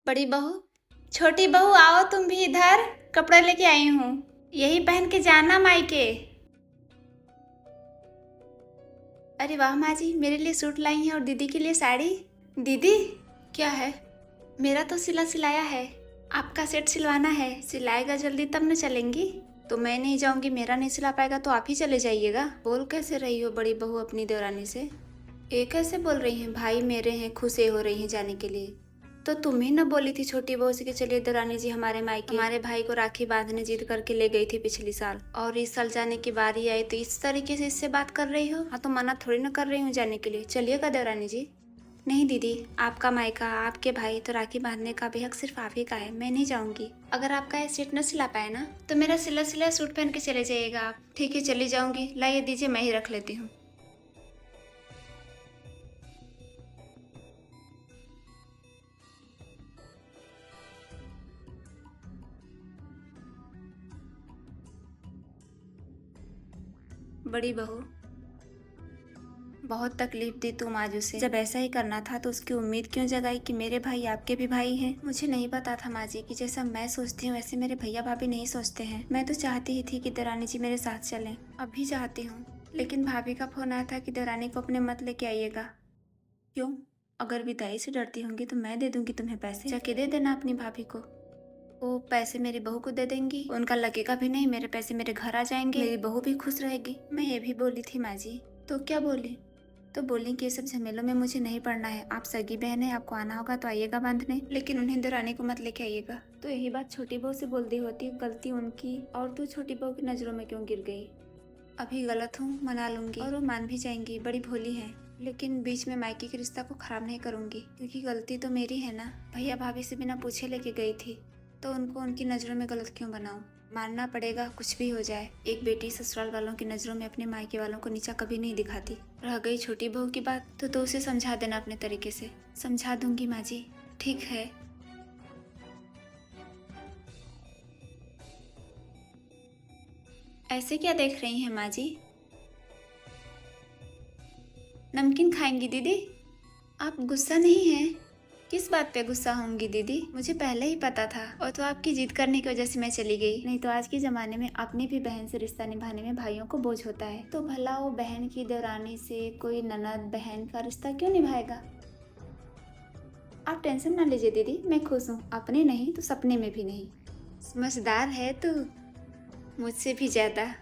बड़ी बहू, छोटी बहू आओ तुम भी इधर, कपड़ा लेके आई हूँ। यही पहन के जाना मायके। अरे वाह माँ जी, मेरे लिए सूट लाई हैं और दीदी के लिए साड़ी। दीदी, क्या है? मेरा तो सिला सिलाया है, आपका सेट सिलवाना है। सिलाएगा जल्दी तब न चलेंगी। तो मैं नहीं जाऊंगी, मेरा नहीं सिला पाएगा तो आप ही चले जाइएगा। बोल कैसे रही हो बड़ी बहू अपनी देवरानी से? ये कैसे बोल रही हैं? भाई मेरे हैं, खुश हो रही हैं जाने के लिए। तो तुम ही न बोली थी छोटी बहू से कि चलिए देवरानी जी हमारे मायके। हमारे भाई को राखी बांधने जिद करके ले गई थी पिछली साल, और इस साल जाने की बारी आई तो इस तरीके से इससे बात कर रही हो। हाँ तो मना थोड़ी ना कर रही हूँ जाने के लिए, चलिएगा देवरानी जी। नहीं दीदी, आपका मायका, आपके भाई, तो राखी बांधने का भी हक सिर्फ आप ही का है। मैं नहीं जाऊंगी। अगर आपका ये सेट न सिला पाए ना तो मेरा सिला सिला सूट पहन के चले जाइएगा आप। ठीक है चली जाऊंगी, लाइए दीजिए मैं ही रख लेती हूँ। बड़ी बहू, बहुत तकलीफ दी तुम आज उसे। जब ऐसा ही करना था तो उसकी उम्मीद क्यों जगाई कि मेरे भाई आपके भी भाई हैं? मुझे नहीं पता था माँ जी कि जैसा मैं सोचती हूँ वैसे मेरे भैया भाभी नहीं सोचते हैं। मैं तो चाहती ही थी कि देवरानी जी मेरे साथ चलें, अब भी चाहती हूँ, लेकिन भाभी का फोन आया था कि देवरानी को अपने मत लेके आइएगा। क्यों? अगर विदाई से डरती होंगी तो मैं दे दूंगी तुम्हें पैसे, जाके दे देना अपनी भाभी को। वो पैसे मेरी बहू को दे देंगी, उनका लगेगा भी नहीं, मेरे पैसे मेरे घर आ जाएंगे, मेरी बहू भी खुश रहेगी। मैं ये भी बोली थी माँ जी। तो क्या बोली? तो बोली कि ये सब झमेलों में मुझे नहीं पड़ना है। आप सगी बहन है, आपको आना होगा तो आइएगा बांधने, लेकिन उन्हें देवरानी को मत लेके आइएगा। तो यही बात छोटी बहू से बोल दी होती, गलती उनकी, और तू छोटी बहू की नजरों में क्यों गिर गई? अभी गलत हूँ, मना लूंगी और वो मान भी जाएंगी, बड़ी भोली है। लेकिन बीच में मायके के रिश्ता को खराब नहीं करूंगी, क्योंकि गलती तो मेरी है ना। भैया भाभी से बिना पूछे लेके गई थी, तो उनको उनकी नज़रों में गलत क्यों बनाऊं? मानना पड़ेगा, कुछ भी हो जाए, एक बेटी ससुराल वालों की नज़रों में अपने मायके वालों को नीचा कभी नहीं दिखाती। रह गई छोटी बहू की बात, तो उसे समझा देना अपने तरीके से। समझा दूंगी माँ जी। ठीक है। ऐसे क्या देख रही हैं माँ जी? नमकीन खाएंगी दीदी? आप गुस्सा नहीं हैं? किस बात पे गुस्सा होंगी दीदी? मुझे पहले ही पता था, और तो आपकी जिद करने की वजह से मैं चली गई। नहीं तो आज के जमाने में अपनी भी बहन से रिश्ता निभाने में भाइयों को बोझ होता है, तो भला वो बहन की देवरानी से कोई ननद बहन का रिश्ता क्यों निभाएगा? आप टेंशन ना लीजिए दीदी, मैं खुश हूँ, अपने नहीं तो सपने में भी नहीं। समझदार है तू, मुझसे भी ज्यादा।